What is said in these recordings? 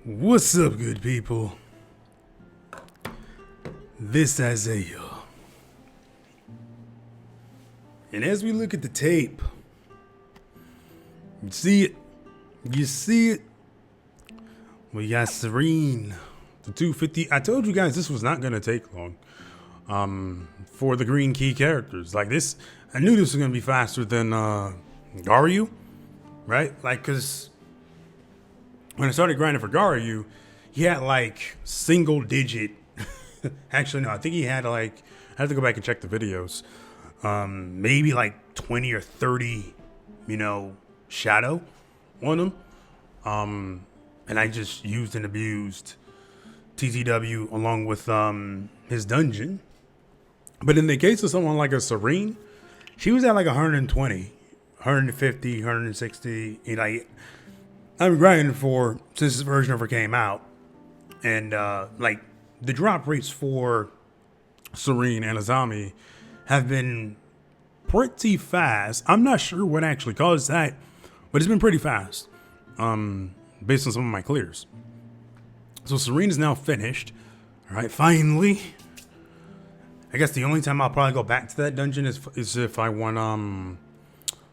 What's up, good people? This is Azami. And as we look at the tape, you see it. You see it. We got Cerrine, the 250. I told you guys this was not going to take long for the green key characters. Like this, I knew this was going to be faster than Garyu, right? Like, because when I started grinding for Garyu, he had like single digit. Actually, no, I think he had like, I have to go back and check the videos. Maybe like 20 or 30, shadow on him. And I just used and abused TTW along with his dungeon. But in the case of someone like a Cerrine, she was at like 120, 150, 160. I'm grinding for since this version of her came out. And like the drop rates for Cerrine and Azami have been pretty fast. I'm not sure what actually caused that, but it's been pretty fast. Based on some of my clears. So Cerrine is now finished. All right, finally. I guess the only time I'll probably go back to that dungeon is if I want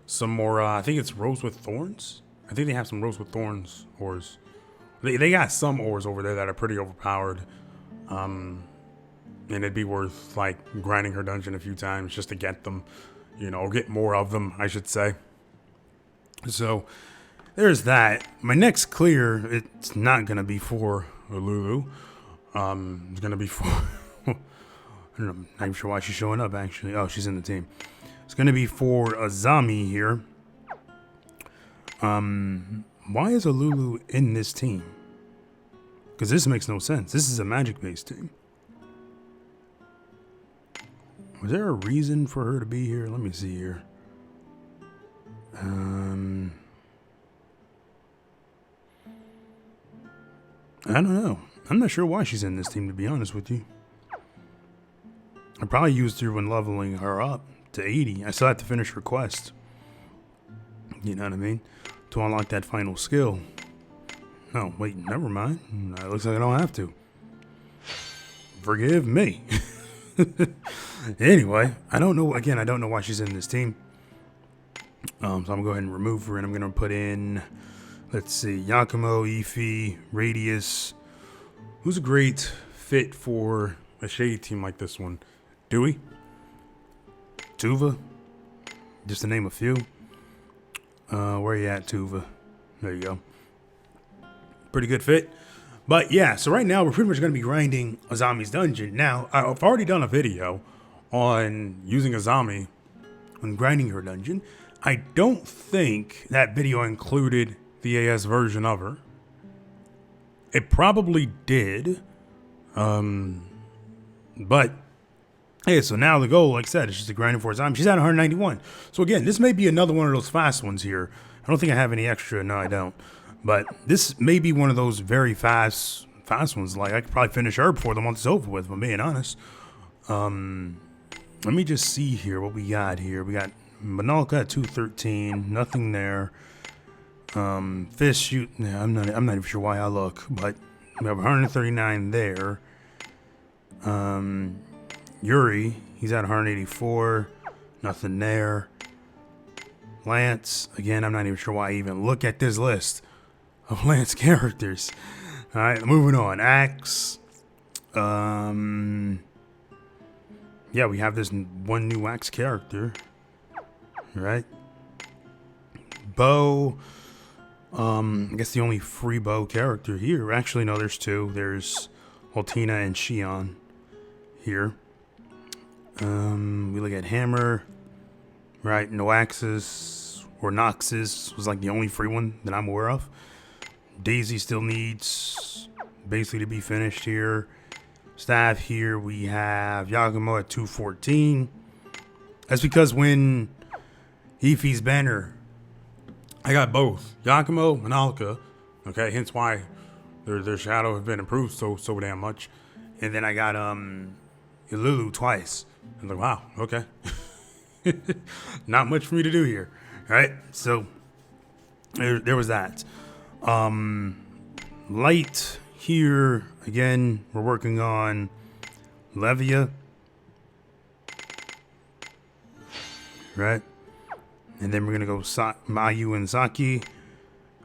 some more. I think it's Rose with Thorns. I think they have some Rose with Thorns ores. They got some ores over there that are pretty overpowered. And it'd be worth like grinding her dungeon a few times just to get them, or get more of them, I should say. So there's that. My next clear, it's not gonna be for Lulu. It's gonna be for I don't know, not even sure why she's showing up actually. Oh, she's in the team. It's gonna be for Azami here. Why is a Lulu in this team? Because this makes no sense. This is a magic-based team. Was there a reason for her to be here? Let me see here. I don't know. I'm not sure why she's in this team, to be honest with you. I probably used her when leveling her up to 80. I still have to finish her quest. You know what I mean? To unlock that final skill. No, wait, never mind. It looks like I don't have to. Forgive me. Anyway, I don't know. Again, I don't know why she's in this team. So I'm going to go ahead and remove her, and I'm going to put in, let's see, Yakumo, Ify, Radius. Who's a great fit for a shady team like this one? Dewey? Tuva? Just to name a few. Where you at, Tuva? There you go. Pretty good fit. But yeah, so right now we're pretty much going to be grinding Azami's dungeon. Now, I've already done a video on using Azami when grinding her dungeon. I don't think that video included the AS version of her. It probably did. But hey, so now the goal, like I said, is just to grind for Azami. She's at 191. So again, this may be another one of those fast ones here. I don't think I have any extra. No, I don't. But this may be one of those very fast ones. Like I could probably finish her before the month is over with, if I'm being honest. Let me just see here what we got here. We got Manalka at 213, nothing there. Fish shoot. Yeah, I'm not even sure why I look, but we have 139 there. Yuri, he's at 184, nothing there. Lance, again, I'm not even sure why I even look at this list of Lance characters. All right, moving on. Axe. Yeah, we have this one new Axe character. Right? Bow. I guess the only free bow character here. Actually, no, there's two. There's Altina and Shion here. We look at Hammer. Right, no Axes or Noxus was like the only free one that I'm aware of. Daisy still needs basically to be finished here. Staff here, we have Yakumo at 214. That's because when Ify's banner, I got both Yakumo and Alka. Okay, hence why their shadow have been improved so damn much. And then I got Lulu twice. I'm like, wow, okay. Not much for me to do here. All right, so there was that. light here. Again, we're working on Levia. Right? And then we're going to go Mayu and Saki.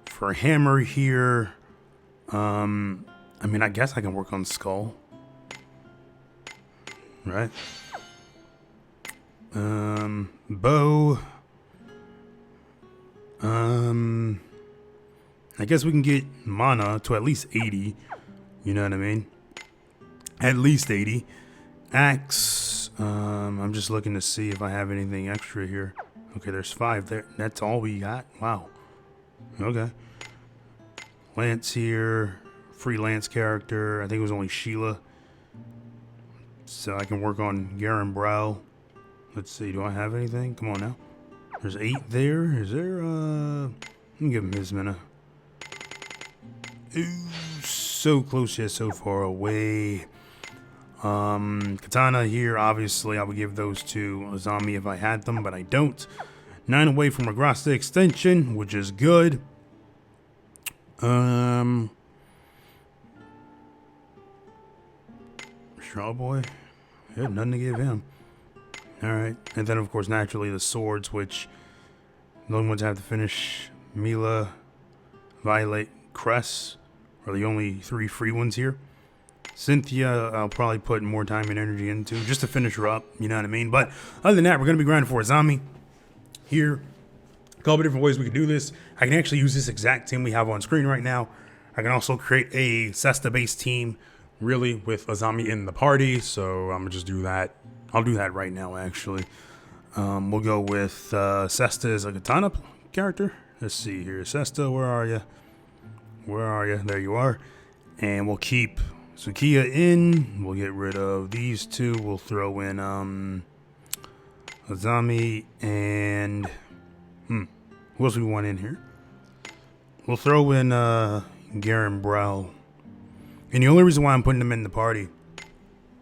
For hammer here, I mean, I guess I can work on skull. Right? Bow. I guess we can get mana to at least 80. You know what I mean? At least 80. Axe. I'm just looking to see if I have anything extra here. Okay, there's 5 there. That's all we got? Wow. Okay. Lance here. Freelance character. I think it was only Sheila. So I can work on Garen Brow. Let's see. Do I have anything? Come on now. There's 8 there. Is there, let me give him his mana. Ooh, so close yet so far away. Katana here, obviously I would give those to Azami if I had them, but I don't. 9 away from Agrasta extension, which is good. Straw Boy. Yeah, nothing to give him. Alright. And then of course naturally the swords, which the only ones I have to finish. Mila, Violet, Cress are the only 3 free ones here. Cynthia, I'll probably put more time and energy into just to finish her up, you know what I mean? But other than that, we're going to be grinding for Azami here. A couple different ways we can do this. I can actually use this exact team we have on screen right now. I can also create a Cesta-based team, really, with Azami in the party. So I'm going to just do that. I'll do that right now, actually. We'll go with Cesta as a Katana character. Let's see here. Cesta, where are you? Where are you? There you are. And we'll keep Sukiya in. We'll get rid of these 2. We'll throw in Azami and who else do we want in here? We'll throw in Garen Brow. And the only reason why I'm putting them in the party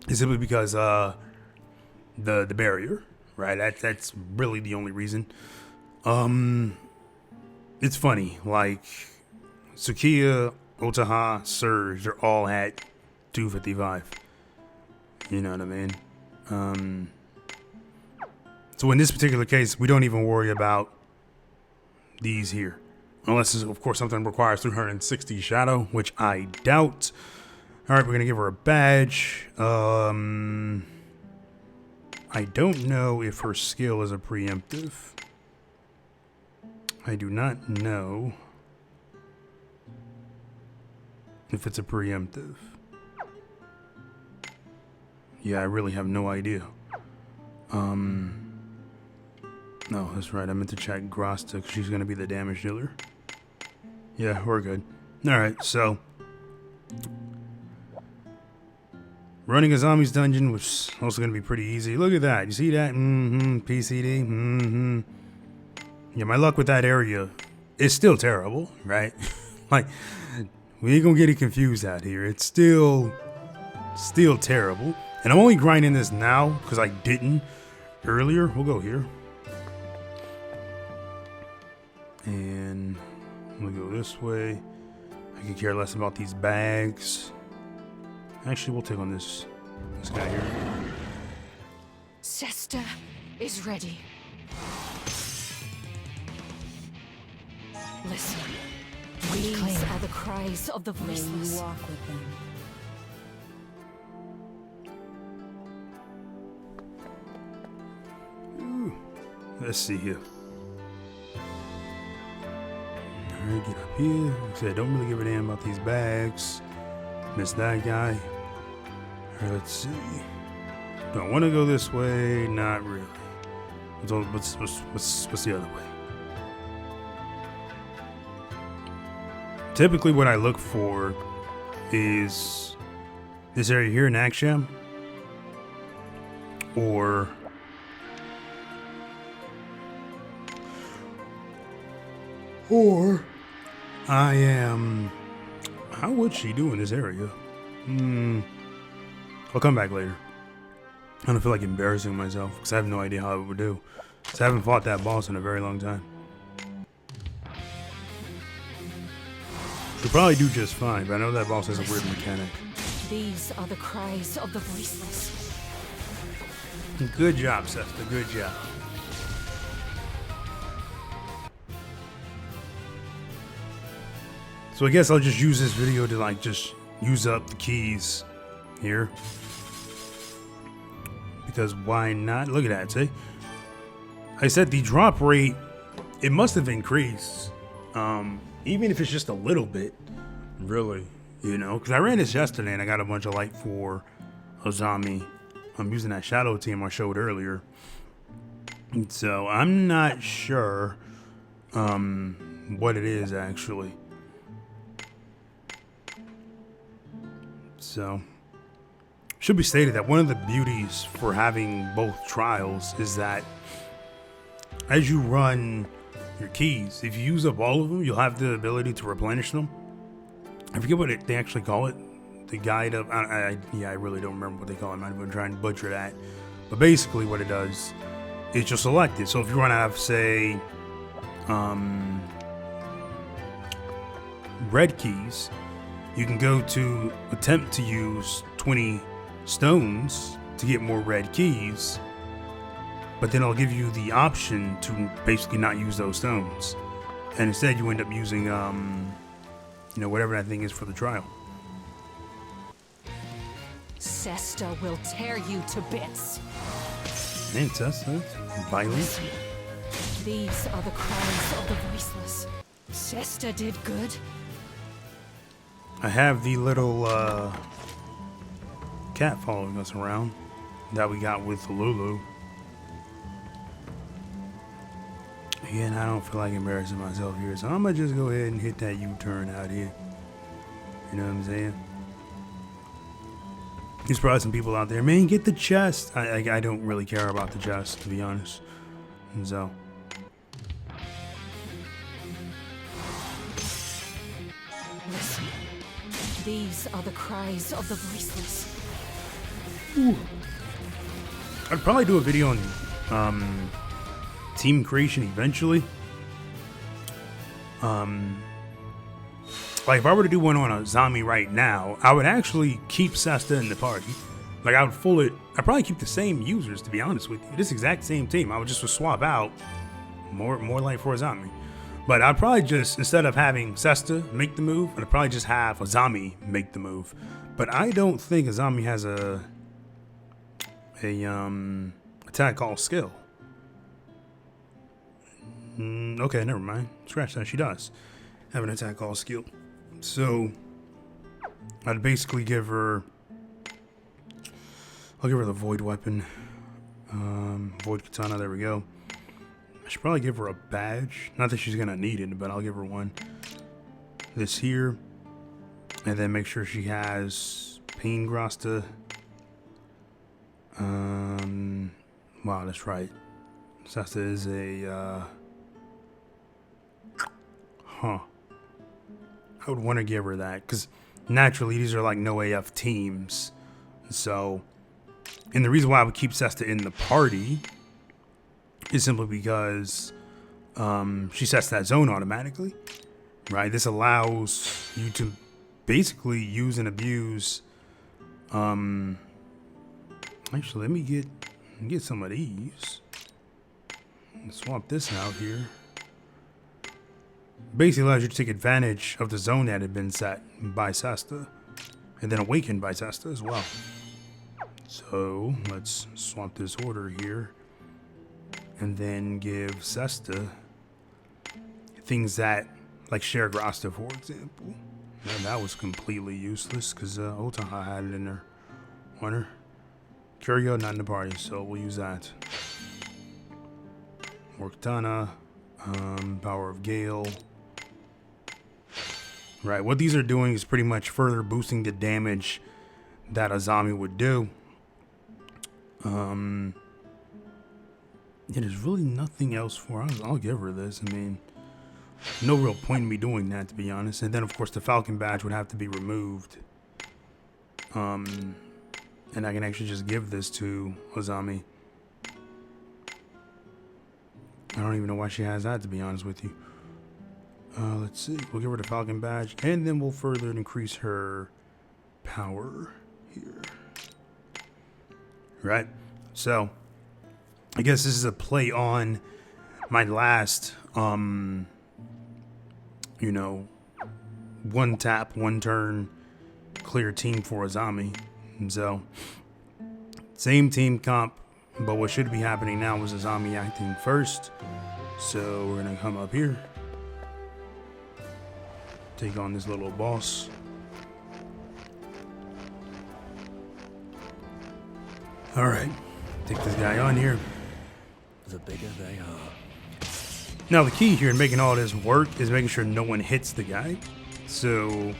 is simply because the barrier, right? That's really the only reason. It's funny, like Sukiya, Otaha, Surge, they're all at 255. You know what I mean? So in this particular case, we don't even worry about these here. Unless, of course, something requires 360 shadow, which I doubt. Alright, we're going to give her a badge. I don't know if her skill is a preemptive. I do not know if it's a preemptive. Yeah, I really have no idea. No, that's right. I meant to check Grasta because she's going to be the damage dealer. Yeah, we're good. Alright, so running Azami's dungeon was also going to be pretty easy. Look at that. You see that? PCD. Yeah, my luck with that area is still terrible, right? Like, we ain't going to get it confused out here. It's still terrible. And I'm only grinding this now because I didn't earlier. We'll go here. And we'll go this way. I could care less about these bags. Actually, we'll take on this guy here. Cesta is ready. Listen. These are the cries of the voiceless. May you walk with them. Ooh. Let's see here. Alright, get up here. Like I said, don't really give a damn about these bags. Miss that guy. Alright, let's see. Do I want to go this way? Not really. What's the other way? Typically what I look for is this area here in Aksham. Or I am... How would she do in this area? I'll come back later. I don't feel like embarrassing myself because I have no idea how it would do. Because I haven't fought that boss in a very long time. You'll probably do just fine, but I know that boss has a weird mechanic. These are the cries of the voiceless. Good job, Sesta. Good job. So I guess I'll just use this video to like just use up the keys here. Because why not? Look at that, see? I said the drop rate, it must have increased. Even if it's just a little bit, really, you know, because I ran this yesterday and I got a bunch of light for Azami. I'm using that shadow team I showed earlier. So I'm not sure what it is actually. So should be stated that one of the beauties for having both trials is that as you run your keys, if you use up all of them, you'll have the ability to replenish them. I forget what they actually call it. The guide of, I really don't remember what they call it. I'm not even trying to butcher that. But basically what it does is you'll select it. So if you run out of, say, red keys, you can go to attempt to use 20 stones to get more red keys. But then it'll give you the option to basically not use those stones. And instead you end up using, you know, whatever that thing is for the trial. Cesta will tear you to bits. Man, Cesta, violent. These are the cries of the voiceless. Cesta did good. I have the little cat following us around that we got with Lulu. Again, I don't feel like embarrassing myself here, so I'm gonna just go ahead and hit that U-turn out here. You know what I'm saying? There's probably some people out there, man, get the chest. I don't really care about the chest, to be honest. And so. Listen. These are the cries of the voiceless. Ooh. I'd probably do a video on team creation eventually. Like if I were to do one on Azami right now, I would actually keep Cesta in the party. Like I would I'd probably keep the same users, to be honest with you. This exact same team. I would just swap out more light for Azami. But I'd probably just, instead of having Cesta make the move, I'd probably just have Azami make the move. But I don't think Azami has a attack call skill. Okay, never mind. Scratch that. She does have an attack call skill. So I'd basically give her. I'll give her the void weapon. Void katana. There we go. I should probably give her a badge. Not that she's gonna need it, but I'll give her one. This here, and then make sure she has Pain Grasta. Wow, that's right. Cesta is a. I would want to give her that because naturally these are like no AF teams. So, and the reason why I would keep Cesta in the party is simply because she sets that zone automatically, right? This allows you to basically use and abuse. Actually, let me get some of these. Swap this out here. Basically allows you to take advantage of the zone that had been set by Cesta and then awakened by Cesta as well. So let's swap this order here and then give Cesta things that, like Share Grasta, for example. Man, that was completely useless because Otaha had it in there on her. Curio not in the party, so we'll use that. Mortana, Power of Gale. Right, what these are doing is pretty much further boosting the damage that Azami would do. Yeah, there's really nothing else for her. I'll give her this. I mean, no real point in me doing that, to be honest. And then, of course, the Falcon badge would have to be removed. And I can actually just give this to Azami. I don't even know why she has that, to be honest with you. Let's see. We'll give her the Falcon badge, and then we'll further increase her power here. Right. So, I guess this is a play on my last, you know, one tap, one turn, clear team for Azami. And so, same team comp, but what should be happening now is Azami acting first. So we're gonna come up here, take on this little boss. All right, take this guy on here. The bigger they are. Now the key here in making all this work is making sure no one hits the guy. So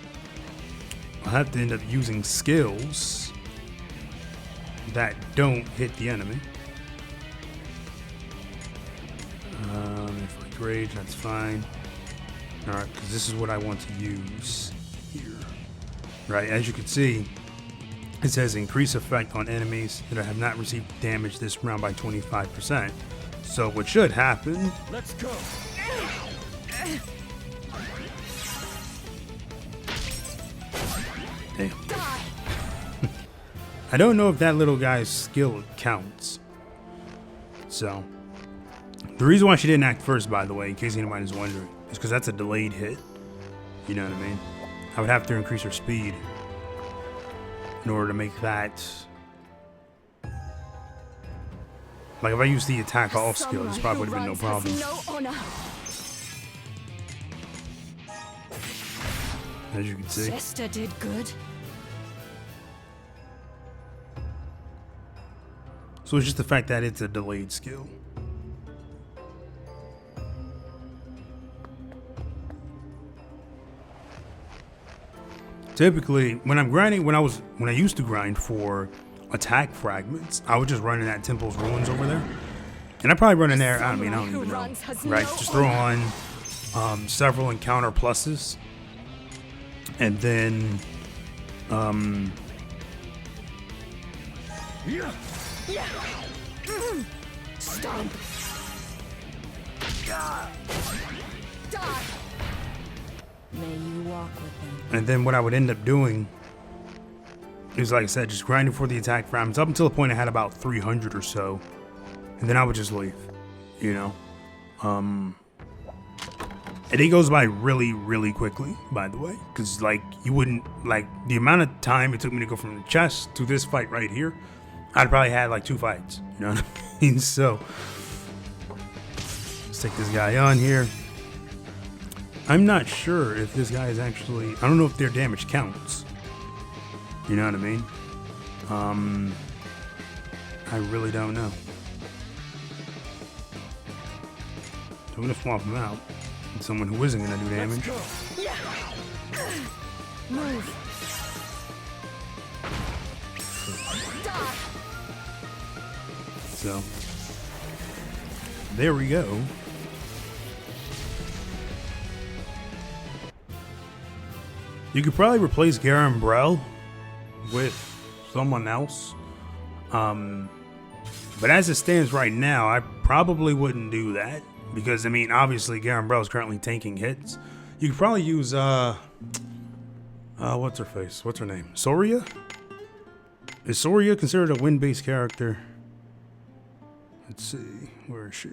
I'll have to end up using skills that don't hit the enemy. If like rage, that's fine. All right, because this is what I want to use here. Right, as you can see, it says increase effect on enemies that have not received damage this round by 25%. So what should happen? Let's go. Damn. I don't know if that little guy's skill counts. So, the reason why she didn't act first, by the way, in case anybody's wondering, is because that's a delayed hit. You know what I mean? I would have to increase her speed in order to make that. Like if I used the attack off skill, this probably would have been no problem. As you can see. Sister did good. So it's just the fact that it's a delayed skill. Typically, when I'm grinding, when I used to grind for attack fragments, I would just run in that Temple's Ruins over there. And I probably run in there, I don't even know. Right? Just throw on several encounter pluses. And then Stomp. Die. May you walk with them. and then what I would end up doing is, like I said, just grinding for the attack fragments up until the point I had about 300 or so. And then I would just leave, you know. And it goes by really, really quickly, by the way. Because, like, you wouldn't, like, the amount of time it took me to go from the chest to this fight right here, I'd probably had, like, 2 fights. You know what I mean? So, let's take this guy on here. I'm not sure if this guy is actually, I don't know if their damage counts. You know what I mean? I really don't know. So I'm gonna swap him out with someone who isn't gonna do damage. Move. Die. So there we go. You could probably replace Garen Brell with someone else. But as it stands right now, I probably wouldn't do that. Because, I mean, obviously, Garen Brell is currently tanking hits. You could probably use, what's her face? What's her name? Soria? Is Soria considered a win-based character? Let's see. Where is she?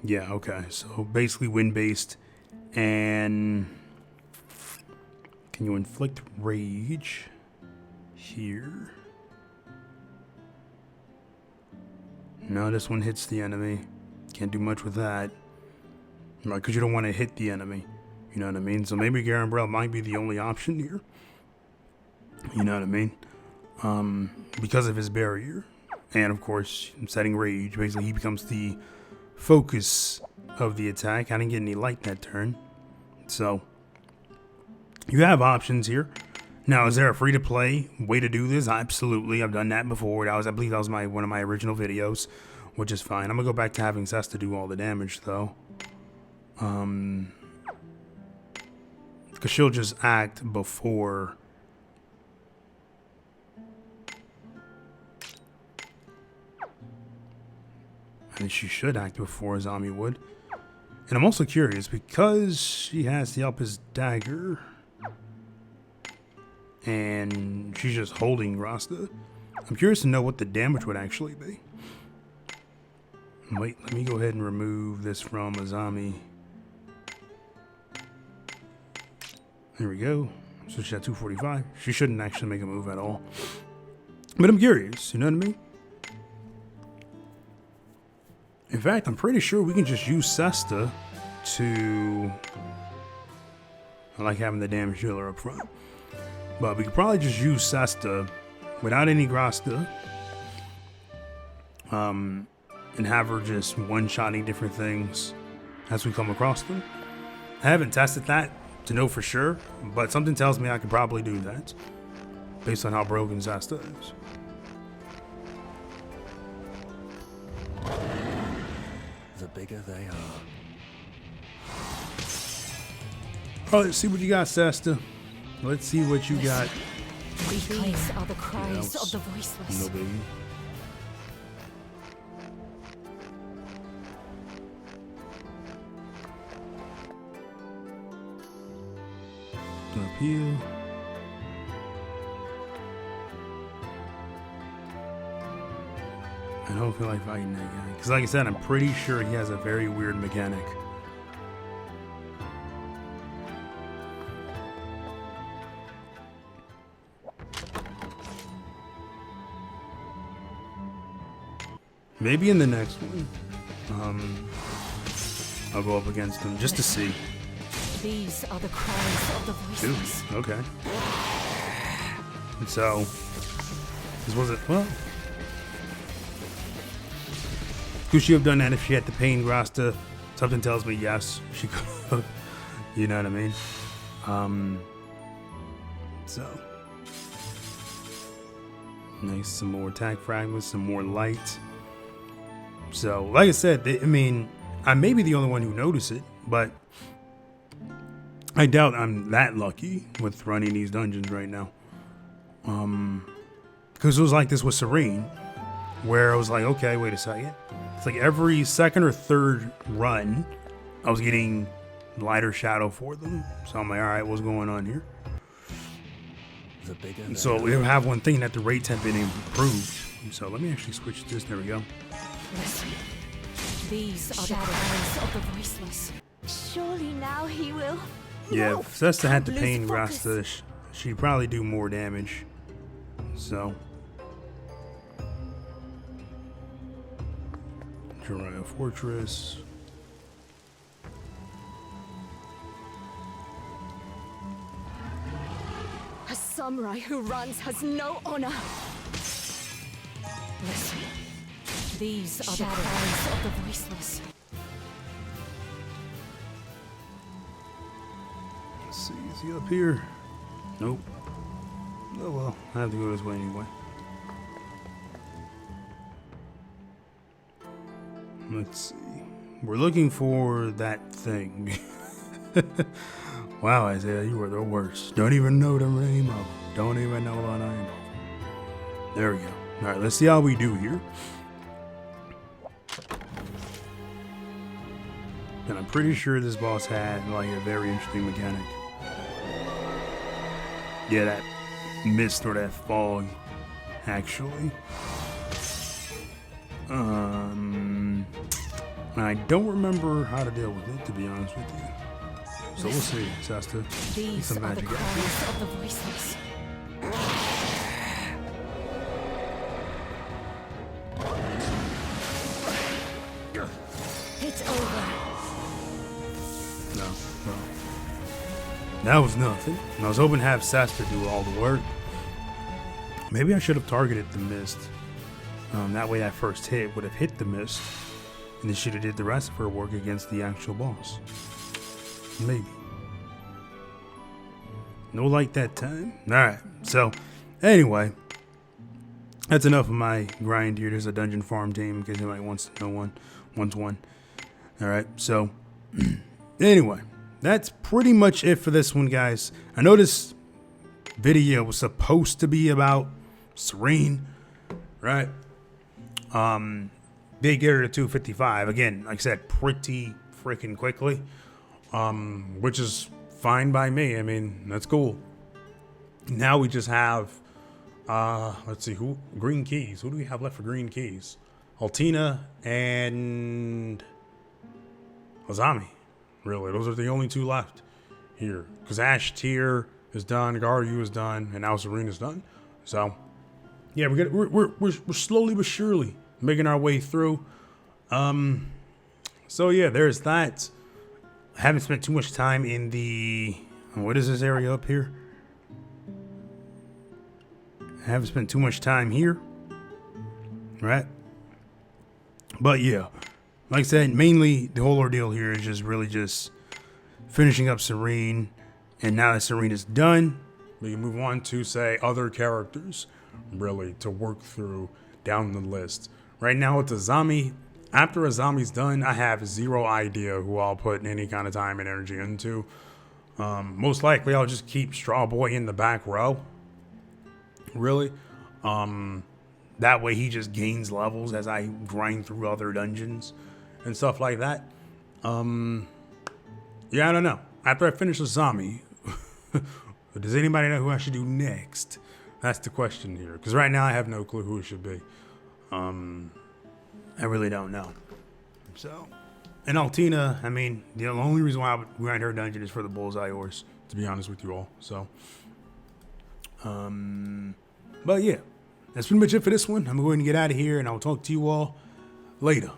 Yeah, okay. So, basically win-based. And can you inflict rage here? No, this one hits the enemy. Can't do much with that. Right, because you don't want to hit the enemy. You know what I mean? So maybe Garen Brell might be the only option here. You know what I mean? Because of his barrier. And of course, setting rage. Basically, he becomes the focus of the attack. I didn't get any light that turn. So, you have options here. Now, is there a free-to-play way to do this? Absolutely. I've done that before. I believe that was one of my original videos, which is fine. I'm going to go back to having Sesta do all the damage, though. Because she'll just act before. I think she should act before Azami would. And I'm also curious because she has the Alpus dagger and she's just holding Rasta. I'm curious to know what the damage would actually be. Wait, let me go ahead and remove this from Azami. There we go. So she's at 245. She shouldn't actually make a move at all. But I'm curious, you know what I mean? In fact, I'm pretty sure we can just use Sesta to... I like having the damage dealer up front. But we could probably just use Sesta without any Grasta. And have her just one-shotting different things as we come across them. I haven't tested that to know for sure, but something tells me I could probably do that based on how broken Sesta is. The bigger they are. Oh, let's see what you got, Sesta. Let's see what you got. These are the cries of the voiceless. No baby. Appeal. I don't feel like fighting that guy. Because like I said, I'm pretty sure he has a very weird mechanic. Maybe in the next one, I'll go up against him just to see. These are the cries of the voiceless. Ooh, okay. And so, this was it. Well, could she have done that if she had the pain Rasta? Something tells me yes, she could have. You know what I mean? So, nice, some more attack fragments, some more light. So, like I said, I mean, I may be the only one who noticed it, but I doubt I'm that lucky with running these dungeons right now. Because it was like this with Cerrine, where I was like, okay, wait a second. It's like every second or third run, I was getting lighter shadow for them. So I'm like, all right, what's going on here? The bigger And so we have one thing that the rates have been improved. So let me actually switch this. There we go. Listen. These are the cries of the voiceless. Surely now he will. Yeah, No, if Sesta had the can't lose pain focus. Rasta, she'd probably do more damage. So. Cerrine Fortress. A samurai who runs has no honor. Listen. These are the cries of the voiceless. Let's see, is he up here? Nope. Oh well, I have to go this way anyway. Let's see. We're looking for that thing. Wow, Isaiah, you were the worst. Don't even know the name of it. Don't even know the name of it. There we go. Alright, let's see how we do here. And I'm pretty sure this boss had like a very interesting mechanic. Yeah, that mist or that fog, actually. I don't remember how to deal with it, to be honest with you. So we'll see, Sesta. These Some are the magic out. cries of the voiceless. It's over. No. That was nothing. And I was hoping to have Sesta do all the work. Maybe I should have targeted the mist. That way that first hit would have hit the mist. And then should have did the rest of her work against the actual boss. Maybe. No light that time. Alright, so anyway. That's enough of my grind here. There's a dungeon farm team in case anybody wants to know wants one. Alright, so anyway. That's pretty much it for this one, guys. I know this video was supposed to be about Cerrine, right? They get her to 255. Again, like I said, pretty freaking quickly, which is fine by me. I mean, that's cool. Now we just have, let's see, green keys. Who do we have left for green keys? Altina and Azami. Really, those are the only two left here. Because Ash Tier is done, Garyu is done, and now Cerrine is done. So, yeah, we're slowly but surely making our way through. So yeah, there's that. I haven't spent too much time in the, what is this area up here? I haven't spent too much time here, right? But yeah, like I said, mainly the whole ordeal here is just really just finishing up Cerrine. And now that Cerrine is done, we can move on to, say, other characters, really, to work through down the list. Right now it's Azami. After Azami's done, I have zero idea who I'll put any kind of time and energy into. Most likely I'll just keep Straw Boy in the back row. Really. That way he just gains levels as I grind through other dungeons and stuff like that. Yeah, I don't know. After I finish Azami, does anybody know who I should do next? That's the question here. Because right now I have no clue who it should be. I really don't know. So, and Altina, I mean, the only reason why I would grind her dungeon is for the bullseye ores, to be honest with you all. So, but yeah, that's pretty much it for this one. I'm going to get out of here, and I'll talk to you all later.